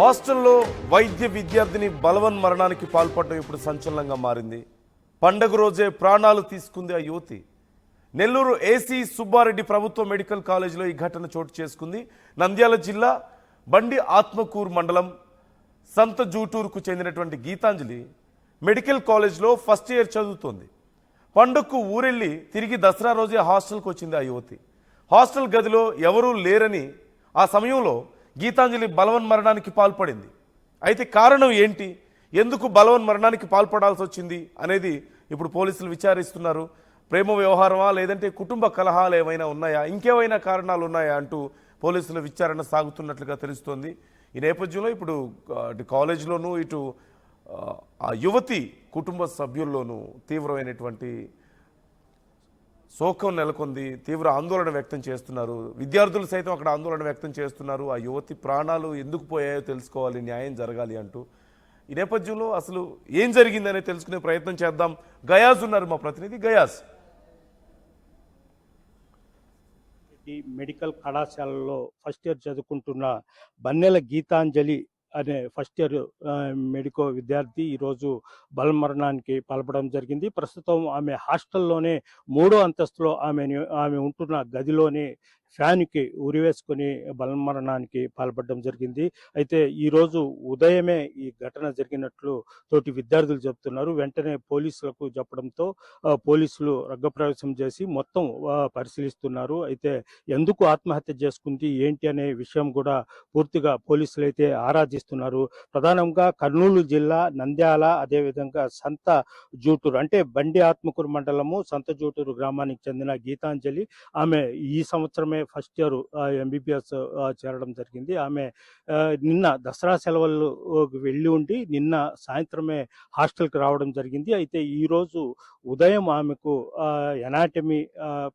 హాస్టల్లో వైద్య విద్యార్థిని బలవన్మరణానికి పాల్పడడం ఇప్పుడు సంచలనంగా మారింది. పండగ రోజే ప్రాణాలు తీసుకుంది ఆ యువతి. నెల్లూరు ఏసీ సుబ్బారెడ్డి ప్రభుత్వ మెడికల్ కాలేజీలో ఈ ఘటన చోటు చేసుకుంది. నంద్యాల జిల్లా బండి ఆత్మకూరు మండలం సంత జూటూరుకు చెందినటువంటి గీతాంజలి మెడికల్ కాలేజ్లో ఫస్ట్ ఇయర్ చదువుతోంది. పండగకు ఊరెళ్ళి తిరిగి దసరా రోజే హాస్టల్కి వచ్చింది ఆ యువతి. హాస్టల్ గదిలో ఎవరూ లేరని ఆ సమయంలో గీతాంజలి బలవన్మరణానికి పాల్పడింది. అయితే కారణం ఏంటి, ఎందుకు బలవన్మరణానికి పాల్పడాల్సి వచ్చింది అనేది ఇప్పుడు పోలీసులు విచారిస్తున్నారు. ప్రేమ వ్యవహారమా, లేదంటే కుటుంబ కలహాలు ఏమైనా ఉన్నాయా, ఇంకేమైనా కారణాలు ఉన్నాయా అంటూ పోలీసుల విచారణ సాగుతున్నట్లుగా తెలుస్తోంది. ఈ నేపథ్యంలో ఇప్పుడు అటు కాలేజీలోనూ ఇటు ఆ యువతి కుటుంబ సభ్యుల్లోనూ తీవ్రమైనటువంటి శోకం నెలకొంది. తీవ్ర ఆందోళన వ్యక్తం చేస్తున్నారు. విద్యార్థులు సైతం అక్కడ ఆందోళన వ్యక్తం చేస్తున్నారు. ఆ యువతి ప్రాణాలు ఎందుకు పోయాయో తెలుసుకోవాలి, న్యాయం జరగాలి అంటూ. ఈ నేపథ్యంలో అసలు ఏం జరిగిందనే తెలుసుకునే ప్రయత్నం చేద్దాం. గయాజ్ ఉన్నారు మా ప్రతినిధి. గయాజ్, ఈ మెడికల్ కళాశాలలో ఫస్ట్ ఇయర్ చదువుకుంటున్న బన్నెల గీతాంజలి అనే ఫస్ట్ ఇయర్ మెడికో విద్యార్థి ఈరోజు బలమరణానికి పాల్పడడం జరిగింది. ప్రస్తుతం ఆమె హాస్టల్లోనే 3వ అంతస్తులో ఆమె ఉంటున్న గదిలోనే ఫ్యాన్కి ఉరివేసుకుని బలమరణానికి పాల్పడడం జరిగింది. అయితే ఈరోజు ఉదయమే ఈ ఘటన జరిగినట్లు తోటి విద్యార్థులు చెబుతున్నారు. వెంటనే పోలీసులకు చెప్పడంతో పోలీసులు రంగప్రవేశం చేసి మొత్తం పరిశీలిస్తున్నారు. అయితే ఎందుకు ఆత్మహత్య చేసుకుంది ఏంటి అనే విషయం కూడా పూర్తిగా పోలీసులు అయితే ఆరాధిస్తున్నారు. ప్రధానంగా కర్నూలు జిల్లా నంద్యాల, అదేవిధంగా సంత జూటూరు అంటే బండి ఆత్మకూరు మండలము సంత జూటూరు గ్రామానికి చెందిన గీతాంజలి ఆమె ఈ సంవత్సరమే ఫస్ట్ ఇయర్ ఎంబీబీఎస్ చేరడం జరిగింది. ఆమె నిన్న దసరా సెలవులు వెళ్ళి ఉండి నిన్న సాయంత్రమే హాస్టల్కి రావడం జరిగింది. అయితే ఈరోజు ఉదయం ఆమెకు ఎనాటమీ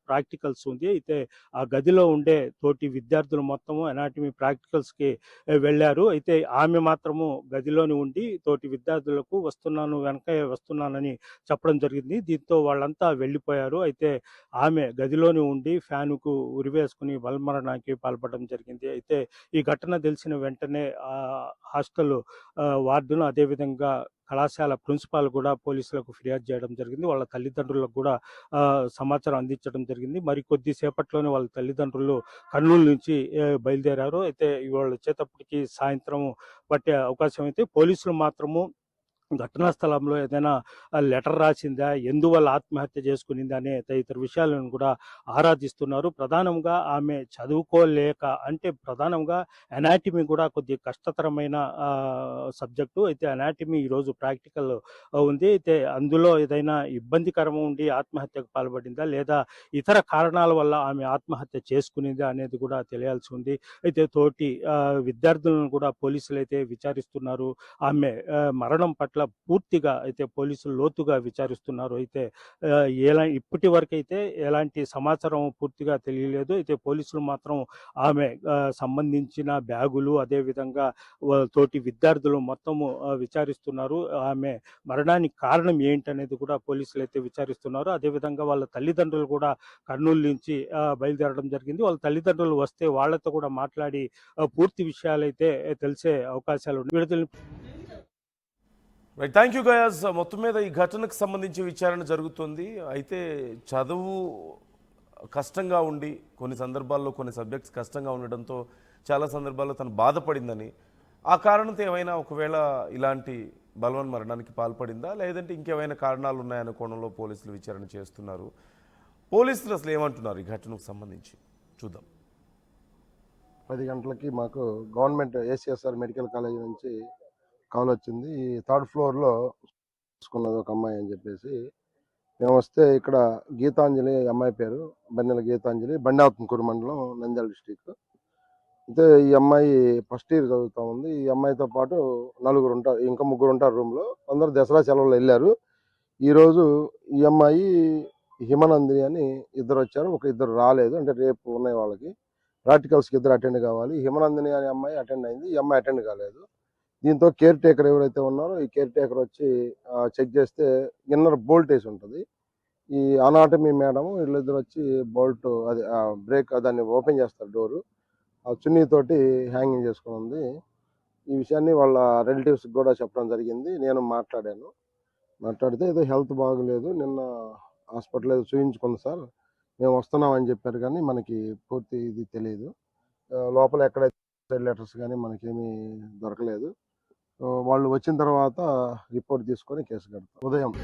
ప్రాక్టికల్స్ ఉంది. అయితే ఆ గదిలో ఉండే తోటి విద్యార్థులు మొత్తము ఎనాటమీ ప్రాక్టికల్స్కి వెళ్ళారు. అయితే ఆమె మాత్రము గదిలోని ఉండి తోటి విద్యార్థులకు వస్తున్నాను, వెనక వస్తున్నానని చెప్పడం జరిగింది. దీంతో వాళ్ళంతా వెళ్ళిపోయారు. అయితే ఆమె గదిలోని ఉండి ఫ్యానుకు ఉరివేసుకుని బలమరణానికి పాల్పడడం జరిగింది. అయితే ఈ ఘటన తెలిసిన వెంటనే హాస్టల్ వార్డును, అదేవిధంగా కళాశాల ప్రిన్సిపాల్ కూడా పోలీసులకు ఫిర్యాదు చేయడం జరిగింది. వాళ్ళ తల్లిదండ్రులకు కూడా సమాచారం అందించడం జరిగింది. మరి కొద్దిసేపట్లోనే వాళ్ళ తల్లిదండ్రులు కర్నూలు నుంచి బయలుదేరారు. అయితే వాళ్ళు వచ్చేటప్పటికి సాయంత్రం పట్టే అవకాశం అయితే పోలీసులు మాత్రము ఘటనా స్థలంలో ఏదైనా లెటర్ రాసిందా, ఎందువల్ల ఆత్మహత్య చేసుకునిందా అనే తదితర విషయాలను కూడా ఆరాధిస్తున్నారు. ప్రధానంగా ఆమె చదువుకోలేక, అంటే ప్రధానంగా అనాటమీ కూడా కొద్దిగా కష్టతరమైన సబ్జెక్టు. అయితే అనాటమీ ఈరోజు ప్రాక్టికల్ ఉంది. అయితే అందులో ఏదైనా ఇబ్బందికరం ఉండి ఆత్మహత్యకు పాల్పడిందా, లేదా ఇతర కారణాల వల్ల ఆమె ఆత్మహత్య చేసుకునిందా అనేది కూడా తెలియాల్సి ఉంది. అయితే తోటి విద్యార్థులను కూడా పోలీసులు అయితే విచారిస్తున్నారు. ఆమె మరణం పట్ల పూర్తిగా అయితే పోలీసులు లోతుగా విచారిస్తున్నారు. అయితే ఇప్పటి వరకు అయితే ఎలాంటి సమాచారం పూర్తిగా తెలియలేదు. అయితే పోలీసులు మాత్రం ఆమె సంబంధించిన బ్యాగులు, అదేవిధంగా తోటి విద్యార్థులు మొత్తము విచారిస్తున్నారు. ఆమె మరణానికి కారణం ఏంటనేది కూడా పోలీసులు అయితే విచారిస్తున్నారు. అదేవిధంగా వాళ్ళ తల్లిదండ్రులు కూడా కర్నూలు నుంచి బయలుదేరడం జరిగింది. వాళ్ళ తల్లిదండ్రులు వస్తే వాళ్ళతో కూడా మాట్లాడి పూర్తి విషయాలైతే తెలిసే అవకాశాలు ఉన్నాయి. Right, thank you guys. మొత్తం మీద ఈ ఘటనకు సంబంధించి విచారణ జరుగుతుంది. అయితే చదువు కష్టంగా ఉండి కొన్ని సందర్భాల్లో కొన్ని సబ్జెక్ట్స్ కష్టంగా ఉండడంతో చాలా సందర్భాల్లో తను బాధపడిందని, ఆ కారణంతో ఏమైనా ఒకవేళ ఇలాంటి బలవన్మరణానికి పాల్పడిందా, లేదంటే ఇంకేమైనా కారణాలు ఉన్నాయన్న కోణంలో పోలీసులు విచారణ చేస్తున్నారు. పోలీసులు అసలు ఏమంటున్నారు ఈ ఘటనకు సంబంధించి చూద్దాం. 10 గంటలకి మాకు గవర్నమెంట్ ఏసీఎస్ఆర్ మెడికల్ కాలేజ్ నుంచి కాల్ వచ్చింది. ఈ 3rd ఫ్లోర్లో చూసుకున్నది ఒక అమ్మాయి అని చెప్పేసి మేము వస్తే, ఇక్కడ గీతాంజలి అమ్మాయి పేరు బన్నెల గీతాంజలి, బండి ఆత్మకూరు మండలం, నంద్యాల డిస్టిక్. అయితే ఈ అమ్మాయి ఫస్ట్ ఇయర్ చదువుతూ ఉంది. ఈ అమ్మాయితో పాటు 4 ఉంటారు, ఇంకా 3 ఉంటారు రూమ్లో. అందరూ దసరా సెలవులు వెళ్ళారు. ఈరోజు ఈ అమ్మాయి హిమనందిని అని ఇద్దరు వచ్చారు, ఒక ఇద్దరు రాలేదు. అంటే రేపు ఉన్నాయి వాళ్ళకి ప్రాక్టికల్స్కి ఇద్దరు అటెండ్ కావాలి. హిమనందిని అనే అమ్మాయి అటెండ్ అయింది, ఈ అమ్మాయి అటెండ్ కాలేదు. దీంతో కేర్ టేకర్ ఎవరైతే ఉన్నారో ఈ కేర్ టేకర్ వచ్చి చెక్ చేస్తే ఇన్నర్ బోల్ట్ వేసి ఉంటుంది. ఈ అనాటమీ మేడం వీళ్ళిద్దరు వచ్చి బోల్ట్ అది బ్రేక్ దాన్ని ఓపెన్ చేస్తారు, డోరు. ఆ చున్నీతోటి హ్యాంగింగ్ చేసుకుని ఉంది. ఈ విషయాన్ని వాళ్ళ రిలేటివ్స్కి కూడా చెప్పడం జరిగింది. నేను మాట్లాడితే ఏదో హెల్త్ బాగోలేదు, నిన్న హాస్పిటల్ ఏదో చూయించుకుంది సార్, మేము వస్తున్నాం అని చెప్పారు, కానీ మనకి పూర్తి ఇది తెలియదు. లోపల ఎక్కడైతే లెటర్స్ కానీ మనకేమీ దొరకలేదు. వాళ్ళు వచ్చిన తర్వాత రిపోర్ట్ తీసుకొని కేసు కడతాం ఉదయం.